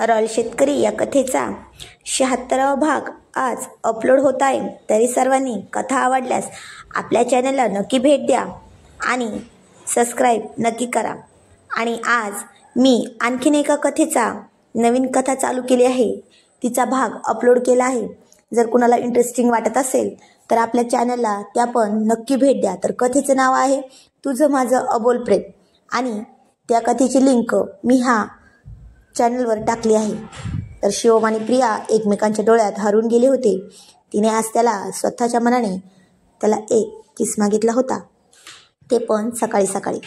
Royal शेतकरी या कथेचा 76वा भाग आज अपलोड होत आहे। तरी सर्वांनी कथा आवडल्यास आपल्या चॅनलला नक्की भेट द्या आणि सबस्क्राईब नक्की करा। आणि आज मी आणखीन एका कथेचा नवीन कथा चालू केली आहे, तिचा भाग अपलोड केला आहे। जर कुणाला इंटरेस्टिंग वाटत असेल तर आपल्या चॅनलला त्या पण नक्की भेट द्या। तर कथेचं नाव आहे तुझं माझं अबोल प्रेम आणि त्या कथेची लिंक मी ह्या चॅनलवर टाकली आहे। तर शिवम आणि प्रिया एकमेकांच्या डोळ्यात हरवून गेले होते। तिने आज त्याला स्वतःच्या मनाने त्याला एक किस मागितला होता, ते पण सकाळी सकाळी,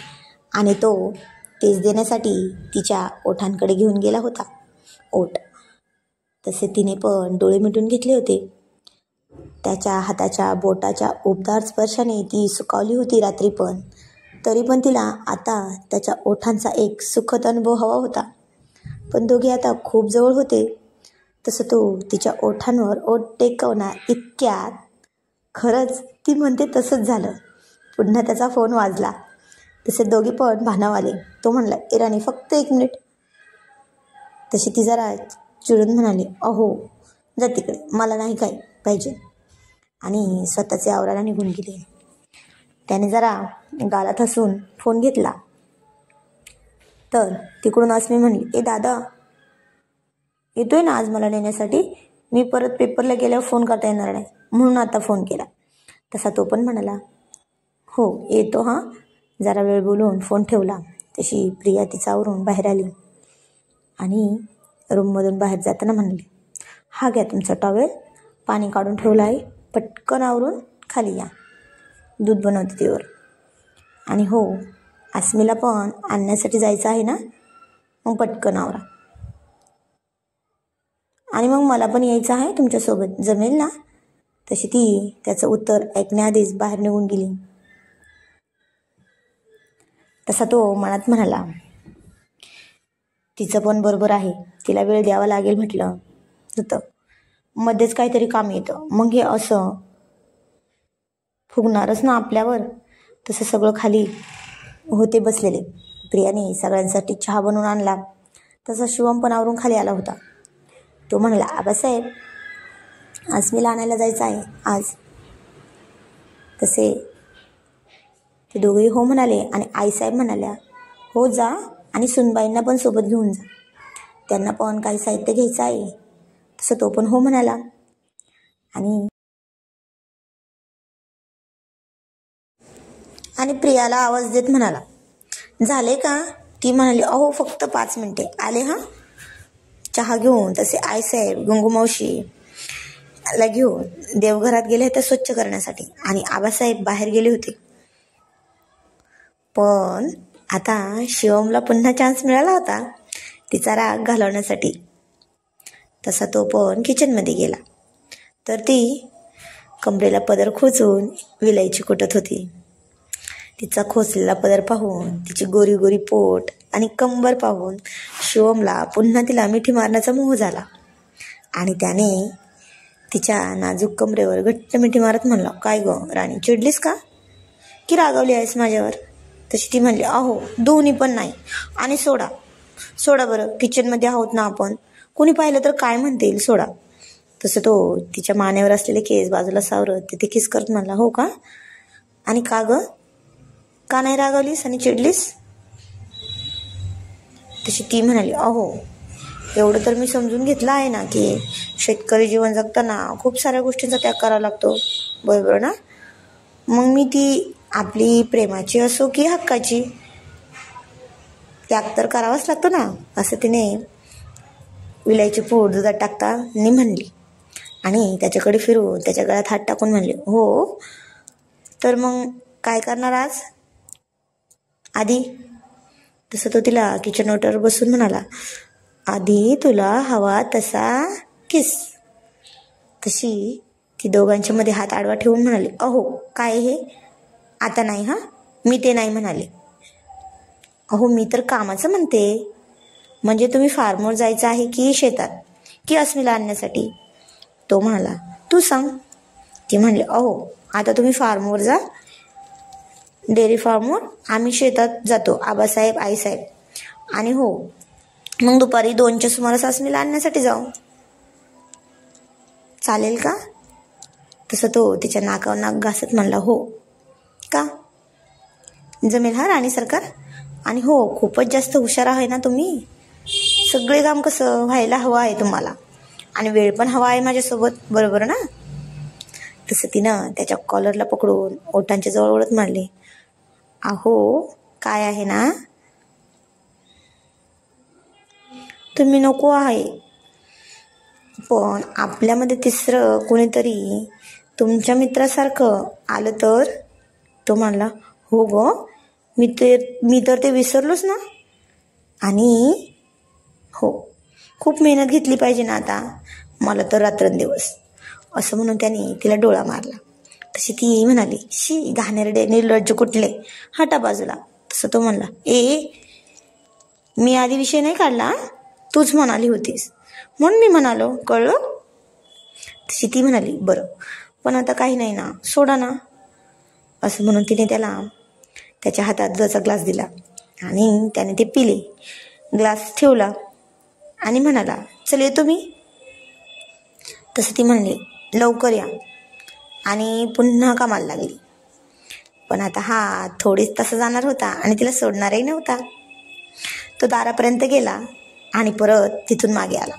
आणि तो तेच देण्यासाठी तिच्या ओठांकडे घेऊन गेला होता। ओठ तसे तिने पण डोळे मिटून घेतले होते। त्याच्या हाताच्या बोटाच्या उबदार स्पर्शाने ती सुकावली होती रात्री, पण तरी पण तिला आता त्याच्या ओठांचा एक सुखद अनुभव हवा होता। पण दोघे आता खूप जवळ होते, तसं तो तिच्या ओठांवर ओठ टेकवणार इतक्यात खरंच ती म्हणते तसंच झालं। पुन्हा त्याचा फोन वाजला, तसे दोघे पण भानाव आले। तो म्हणला, ए राणी फक्त 1 मिनिट। तशी ती जरा चिडून म्हणाली, अहो जा तिकडे, मला नाही काय पाहिजे, आणि स्वतःचे आवराला निघून गेले। त्याने जरा गालात हसून फोन घेतला तर तिकडून अस्मी म्हणली, ए दादा येतोय ना आज मला नेण्यासाठी? मी परत पेपरला गेल्यावर फोन करता येणार नाही म्हणून आता फोन केला। तसा तो पण म्हणाला, हो येतो हां। जरा वेळ बोलून फोन ठेवला। तशी प्रिया तिचा आवरून बाहेर आली आणि रूममधून बाहेर जाताना म्हणाली, हा घ्या तुमचा टॉवेल, पाणी काढून ठेवलं आहे, पटकन आवरून खाली या, दूध बनवते तीवर। आणि हो, अस्मीला पण आणण्यासाठी जायचं आहे ना, मग पटकन आवरा, आणि मग मला पण यायचं आहे तुमच्यासोबत, जमेल ना? तशी ती त्याचं उत्तर ऐकण्याआधीच बाहेर निघून गेली। तसा तो मनात म्हणाला, तिचं पण बरोबर आहे, तिला वेळ द्यावा लागेल म्हटलं होतं, मध्येच काहीतरी काम येतं, मग हे असं फुगणारच ना आपल्यावर। तसं सगळं खाली होते बसलेले। प्रियाने सगळ्यांसाठी चहा बनवून आणला, तसा शिवम पण आवरून खाली आला होता। तो म्हणाला, आबासाहेब अस्मीला आणायला जायचं आहे आज। तसे ते दोघेही हो म्हणाले आणि आईसाहेब म्हणाल्या, हो जा, आणि सुनबाईंना पण सोबत घेऊन जा, त्यांना पण काही साहित्य घ्यायचं आहे। तसं तो पण हो म्हणाला आणि प्रियाला आवाज देत म्हणाला, झाले का? ती म्हणाली, अहो फक्त 5 मिनिटे आले हां। चहा घेऊन तसे आईसाहेब गंगूमावशीला घेऊन देवघरात गेले होते स्वच्छ करण्यासाठी, आणि आबासाहेब बाहेर गेले होते। पण आता शिवमला पुन्हा चान्स मिळाला होता तिचा राग घालवण्यासाठी। तसा तो पण किचनमध्ये गेला तर ती कमरेला पदर खोचून विलायची कुटत होती। तिचा खोचलेला पदर पाहून, तिची गोरी गोरी पोट आणि कंबर पाहून शिवमला पुन्हा तिला मिठी मारण्याचा मोह झाला, आणि त्याने तिच्या नाजूक कमरेवर घट्ट मिठी मारत म्हणला, काय ग राणी, चिडलीस का की रागावली आहेस माझ्यावर? तशी ती म्हणली, अहो दोन्ही पण नाही, आणि सोडा सोडा बरं, किचनमध्ये आहोत ना आपण, कोणी पाहिलं तर काय म्हणतील, सोडा। तसं तो तिच्या मानेवर असलेले केस बाजूला सावरत तिथे किस करत म्हणला, हो का, आणि का ग, का नाही रागावलीस आणि चिडलीस? तशी ती म्हणाली, अहो एवढं तर मी समजून घेतलं आहे ना की शेतकरी जीवन जगताना खूप साऱ्या गोष्टींचा त्याग करावा लागतो, बरोबर ना? मग मी ती आपली प्रेमाची असो की हक्काची, त्याग तर करावाच लागतो ना, असं तिने विलायची पोट दुधात टाकताना म्हणली, आणि त्याच्याकडे फिरून त्याच्या गळ्यात हात टाकून म्हणले, हो तर मग काय करणार आज आधी? तसं तो तिला किचन ओट्यावर बसून म्हणाला, आधी तुला हवा तसा किस। तशी ती दोघांच्या मध्ये हात आडवा ठेवून म्हणाली, अहो काय हे, आता नाही हां, मी ते नाही म्हणाले, अहो मी तर कामाचं म्हणते, म्हणजे तुम्ही फार्मवर जायचं आहे की शेतात, की अस्मीला आणण्यासाठी? तो म्हणाला, तू सांग। ती म्हणली, अहो आता तुम्ही फार्मवर जा, डेअरी फार्मवर, आम्ही शेतात जातो आबासाहेब आईसाहेब, आणि हो मग दुपारी 2च्या सुमारास अस्मीला आणण्यासाठी जाऊ, चालेल का? तसं तो तिच्या नाकावर नाक घासत म्हणला, हो का जमेल हा राणी सरकार. आणि हो, खूपच जास्त हुशार आहे ना तुम्ही. सगळे काम कसं व्हायला हवं आहे तुम्हाला, आणि वेळ पण हवा आहे माझ्यासोबत, बरोबर ना? तसं तिनं त्याच्या कॉलरला पकडून ओठांच्या जवळ ओढत म्हणले, अहो काय आहे ना, तुम्ही नको आहे, पण आपल्यामध्ये तिसरं कोणीतरी तुमच्या मित्रासारखं आलं तर. तो म्हणला, हो ग, मी तर ते विसरलोच ना. आणि हो, खूप मेहनत घेतली पाहिजे ना आता, मला तर रात्रंदिवस. असं म्हणून त्याने तिला डोळा मारला. तशी ती म्हणाली, शी घाणेरडे निर्लज्ज कुठले, हटा बाजूला. तसं तो म्हणला, मी आधी विषय नाही काढला, तूच म्हणाली होतीस म्हणून मी म्हणालो, कळलं? तशी ती म्हणाली, बरं पण आता काही नाही ना, सोडा ना. असं म्हणून तिने त्याला त्याच्या हातात दुधाचा ग्लास दिला आणि त्याने ते पिले. ग्लास ठेवला आणि म्हणाला, चल येतो मी. तसं ती म्हणली, लवकर या. आणि पुन्हा कामाला लागली. पण आता हा थोडीच तसं जाणार होता आणि तिला सोडणारही नव्हता. तो दारापर्यंत गेला आणि परत तिथून मागे आला.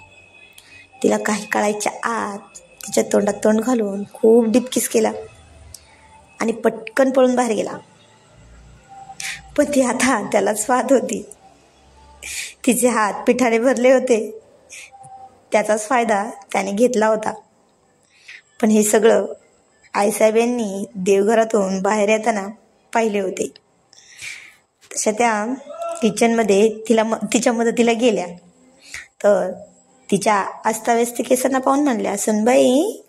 तिला काही काळाच्या आत तिच्या तोंडात तोंड घालून खूप डीप किस केला आणि पटकन पळून बाहेर गेला. पण ती आता त्यालाच पाहत होती. तिचे हात पिठाने भरले होते. त्याचाच फायदा त्याने घेतला होता. पण हे सगळं आईसाहेब यांनी देवघरातून बाहेर येताना पाहिले होते. तशा त्या किचनमध्ये तिच्या मदतीला गेल्या तर तिच्या अस्ताव्यस्त केसांना पाहून म्हणल्या, सुनबाई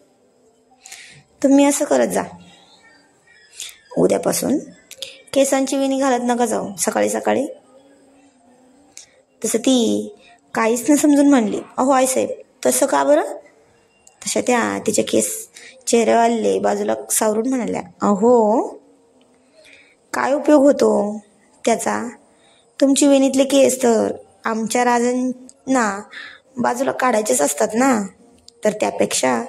तुम्ही असं करत जा, उद्यापासून केसांची वेणी घालत नका जाऊ सकाळी सकाळी. तसं ती काहीच न समजून म्हणली, अहो आईसाहेब तसं का बरं? तशा त्या तिचे केस चेहऱ्यावाले बाजूला सावरून म्हणाल्या, अहो काय उपयोग होतो त्याचा, तुमची वेणीतले केस तर आमच्या राजांना बाजूला काढायचेच असतात ना. तर त्यापेक्षा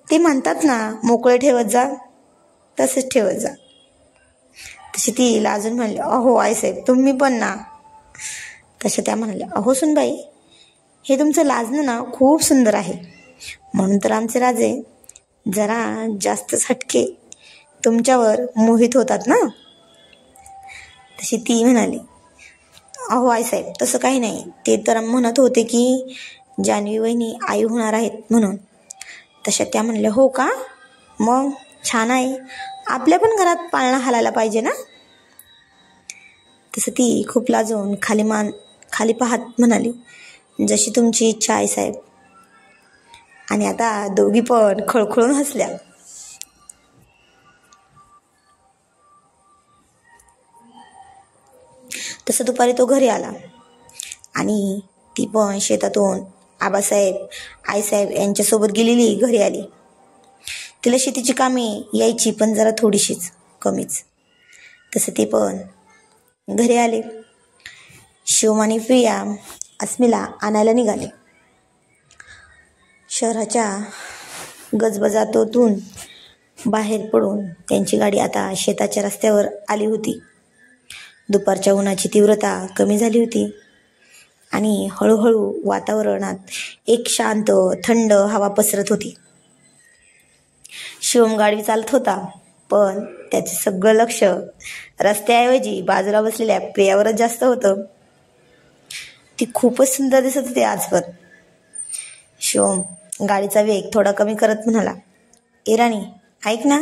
ते म्हणतात ना, मोकळे ठेवत जा, तसेच ठेवत जा. तशी ती लाजून म्हणली, अहो आईसाहेब तुम्ही पण ना. तशा त्या म्हणाल्या, अहो सुनबाई हे तुमचं लाजणं ना खूप सुंदर आहे, म्हणून तर आमचे राजे जरा जास्तच हटके तुमच्यावर मोहित होतात ना. तशी ती म्हणाली, अहो आईसाहेब तसं काही नाही, ते तर म्हणत होते की जान्हवी वहिनी आई होणार आहेत म्हणून. तशा त्या म्हणल्या, हो का, मग छान आहे, आपल्या पण घरात पाळणा हालायला पाहिजे ना. तसं ती खूप लाजून खाली पाहत म्हणाली, जशी तुमची इच्छा आहे साहेब. आणि आता दोघी पण खळखळून हसल्या. तसं दुपारी तो घरी आला आणि ती पण शेतातून आबासाहेब आईसाहेब यांच्यासोबत गेलेली घरी आली. तिला शेतीची कामे यायची, पण जरा थोडीशीच, कमीच. तसं ते पण घरी आले. शिवम आणि प्रिया अस्मीला आणायला निघाले. शहराच्या गजबजाटातून बाहेर पडून त्यांची गाडी आता शेताच्या रस्त्यावर आली होती. दुपारच्या उन्हाची तीव्रता कमी झाली होती आणि हळूहळू वातावरणात एक शांत थंड हवा पसरत होती. शिवम गाडी चालत होता, पण त्याचे सगळं लक्ष रस्त्याऐवजी बाजूला बसलेल्या प्रियावरच जास्त होतं. ती खूपच सुंदर दिसत होती आज पण. शिवम गाडीचा वेग थोडा कमी करत म्हणाला, ए राणी ऐक ना.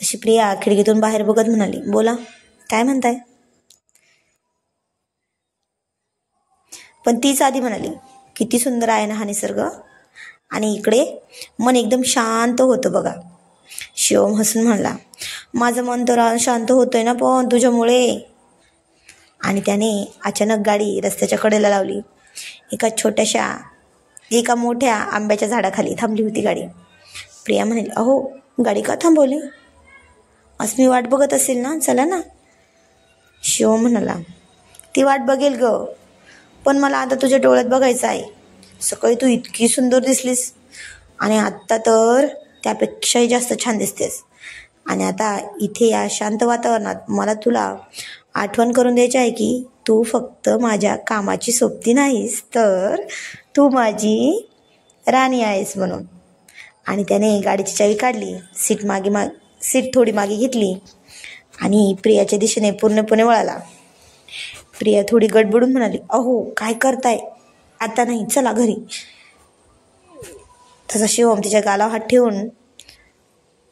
तशी प्रिया खिडकीतून बाहेर बघत म्हणाली, बोला काय म्हणताय. पण तीच आधी म्हणाली, किती सुंदर आहे ना हा निसर्ग, आणि इकडे मन एकदम शांत होतं बघा. शिवम हसून म्हणला, माझं मन तर शांत होतंय ना पण तुझ्यामुळे. आणि त्याने अचानक गाडी रस्त्याच्या कडेला लावली. एका मोठ्या आंब्याच्या झाडाखाली थांबली होती गाडी. प्रिया म्हणाली, अहो गाडी का थांबवली, अस्मी वाट बघत असेल ना, चला ना. शिवम म्हणाला, ती वाट बघेल ग, पण मला आता तुझ्या डोळ्यात बघायचं आहे. सकाळी तू इतकी सुंदर दिसलीस आणि आत्ता तर त्यापेक्षाही जास्त छान दिसतेस. आणि आता इथे या शांत वातावरणात मला तुला आठवण करून द्यायची आहे की तू फक्त माझ्या कामाची सोबती नाहीस, तर तू माझी राणी आहेस म्हणून. आणि त्याने गाडीची चावी काढली, सीट थोडी मागे घेतली आणि प्रियाच्या दिशेने पूर्णपणे वळाला. प्रिया थोडी गडबडून म्हणाली, अहो काय करताय, आता नाही, चला घरी. तसा शिवम तिच्या गालावर हात ठेवून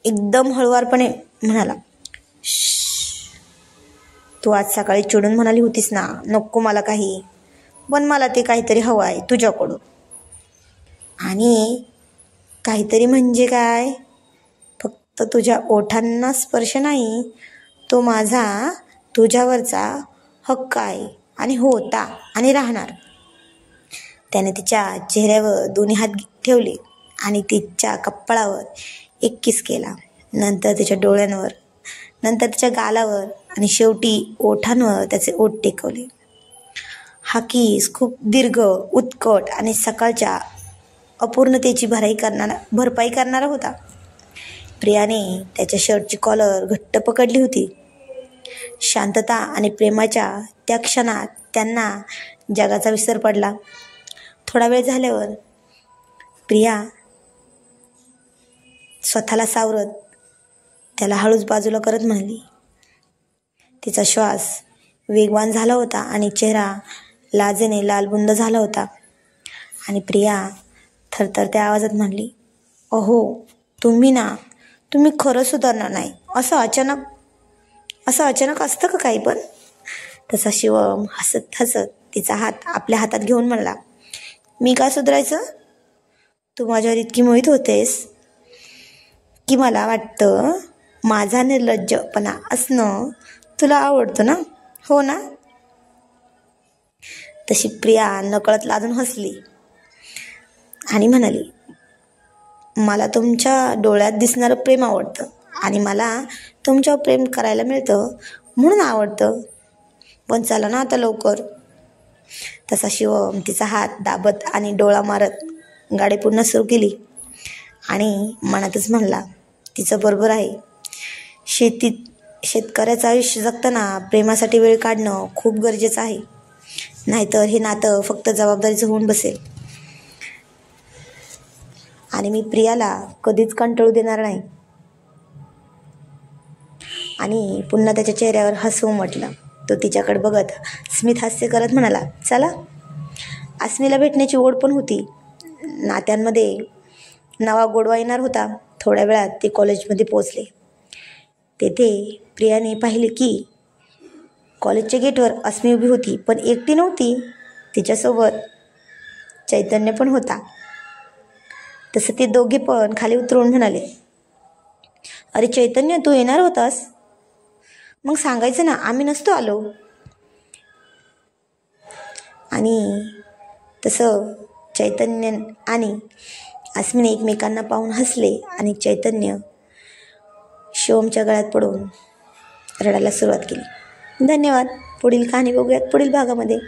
एकदम हळुवारपणे म्हणाला, तू आज सकाळी चिडून म्हणाली होतीस ना, नको मला काही, पण मला ते काहीतरी हवं आहे तुझ्याकडून. आणि काहीतरी म्हणजे काय, फक्त तुझ्या ओठांना स्पर्श नाही, तो माझा तुझ्यावरचा हक्क आहे आणि होता आणि राहणार. त्याने तिच्या चेहऱ्यावर दोन्ही हात ठेवले आणि तिच्या कपाळावर एक किस केला. नंतर तिच्या डोळ्यांवर, नंतर तिच्या गालावर आणि शेवटी ओठांवर त्याचे ओठ टेकवले. हा किस खूप दीर्घ, उत्कट आणि सकाळच्या अपूर्णतेची भरपाई करणारा होता. प्रियाने त्याच्या शर्टची कॉलर घट्ट पकडली होती. शांतता आणि प्रेमाच्या त्या क्षणात त्यांना जगाचा विसर पडला. थोडा वेळ झाल्यावर प्रिया स्वतःला सावरत त्याला हळूच बाजूला करत म्हणाली. तिचा श्वास वेगवान झाला होता आणि चेहरा लाजेने लालबुंद झाला होता. आणि प्रिया थरथरत्या आवाजात म्हणली, अहो तुम्ही खरं सुधारणार नाही. असं अचानक असतं का काही पण. तसा शिवम हसत हसत तिचा हात आपल्या हातात घेऊन म्हणला, मी काय सुधारायचं, तू माझ्यावर इतकी मोहित होतेस की मला वाटतं माझा निर्लज्जपणा असणं तुला आवडतं ना, हो ना. तशी प्रिया नकळत लाजून हसली आणि म्हणाली, मला तुमच्या डोळ्यात दिसणारं प्रेम आवडतं आणि मला तुमच्यावर प्रेम करायला मिळतं म्हणून आवडतं. पण चला ना आता लवकर. तसा शिवम तिचा हात दाबत आणि डोळा मारत गाडी पुन्हा सुरू केली आणि मनातच म्हणला, तिचं बरोबर आहे. शेतकऱ्याचं आयुष्य जगताना प्रेमासाठी वेळ काढणं खूप गरजेचं आहे, नाहीतर हे नातं फक्त जबाबदारीचं होऊन बसेल. आणि मी प्रियाला कधीच कंटाळू देणार नाही. आणि पुन्हा त्याच्या चेहऱ्यावर हसू उमटलं. तो तिच्याकडे बघत स्मित हास्य करत म्हणाला, चला. अस्मीला भेटण्याची ओढ पण होती. नात्यांमध्ये नवा गोडवा येणार होता. थोड्या वेळात ते कॉलेजमध्ये पोचले. तेथे प्रियाने पाहिले की कॉलेजच्या गेटवर अस्मी उभी होती, पण एकटी नव्हती. तिच्यासोबत चैतन्य पण होता. तसं ते दोघे पण खाली उतरून म्हणाले, अरे चैतन्य, तू येणार होतास, मग सांगायचं ना, आम्ही नसतो आलो. आणि तसं चैतन्य आणि अस्मीने एकमेकांना पाहून हसले आणि चैतन्य शिवमच्या गळ्यात पडून रडायला सुरुवात केली. धन्यवाद. पुढील कहाणी बघूयात पुढील भागामध्ये.